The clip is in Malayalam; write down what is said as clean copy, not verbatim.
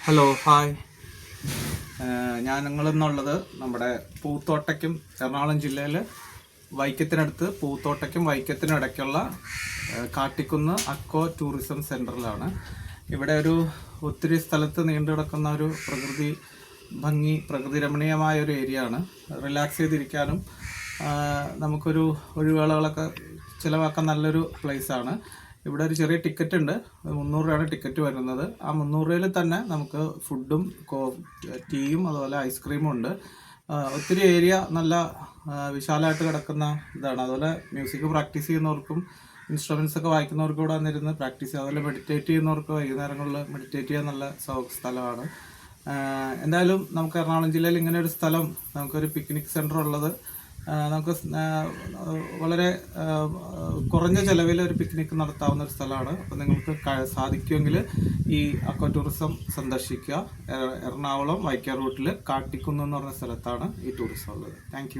Hello hi. ഞങ്ങളിന്നുള്ളത് നമ്മുടെ പൂത്തോട്ടയ്ക്കും എറണാകുളം ജില്ലയിൽ വൈക്കത്തിനടുത്ത് പൂത്തോട്ടയ്ക്കും വൈക്കത്തിനും ഇടയ്ക്കുള്ള കാട്ടിക്കുന്ന് അക്കോ ടൂറിസം സെൻറ്ററിലാണ്. ഇവിടെ ഒത്തിരി സ്ഥലത്ത് നീണ്ടു കിടക്കുന്ന ഒരു പ്രകൃതി രമണീയമായ ഒരു ഏരിയ ആണ്. റിലാക്സ് ചെയ്തിരിക്കാനും നമുക്കൊരു ഒഴിവുകളൊക്കെ ചിലവാക്കാൻ നല്ലൊരു പ്ലേസാണ്. ഇവിടെ ഒരു ചെറിയ ടിക്കറ്റ് ഉണ്ട്. 300 രൂപയാണ് ടിക്കറ്റ് വരുന്നത്. ആ 300 രൂപയിൽ തന്നെ നമുക്ക് ഫുഡും ടീയും അതുപോലെ ഐസ്ക്രീമും ഉണ്ട്. ഒത്തിരി ഏരിയ നല്ല വിശാലമായിട്ട് കിടക്കുന്ന ഇതാണ്. അതുപോലെ മ്യൂസിക് പ്രാക്ടീസ് ചെയ്യുന്നവർക്കും ഇൻസ്ട്രുമെൻസ് ഒക്കെ വായിക്കുന്നവർക്കും കൂടെ വന്നിരുന്ന് പ്രാക്ടീസ് ചെയ്യുക. അതുപോലെ മെഡിറ്റേറ്റ് ചെയ്യുന്നവർക്ക് വൈകുന്നേരങ്ങളിൽ മെഡിറ്റേറ്റ് ചെയ്യാൻ നല്ല സ്ഥലമാണ്. എന്തായാലും നമുക്ക് എറണാകുളം ജില്ലയിൽ ഇങ്ങനെ ഒരു സ്ഥലം, നമുക്കൊരു പിക്നിക് സെൻറ്റർ ഉള്ളത്, നമുക്ക് വളരെ കുറഞ്ഞ ചിലവിൽ ഒരു പിക്നിക് നടത്താവുന്ന ഒരു സ്ഥലമാണ്. അപ്പോൾ നിങ്ങൾക്ക് സാധിക്കുമെങ്കിൽ ഈ അക്വ ടൂറിസം സന്ദർശിക്കുക. എറണാകുളം വൈക്കം റൂട്ടിൽ കാട്ടിക്കുന്ന് എന്ന് പറഞ്ഞ സ്ഥലത്താണ് ഈ ടൂറിസം ഉള്ളത്. താങ്ക്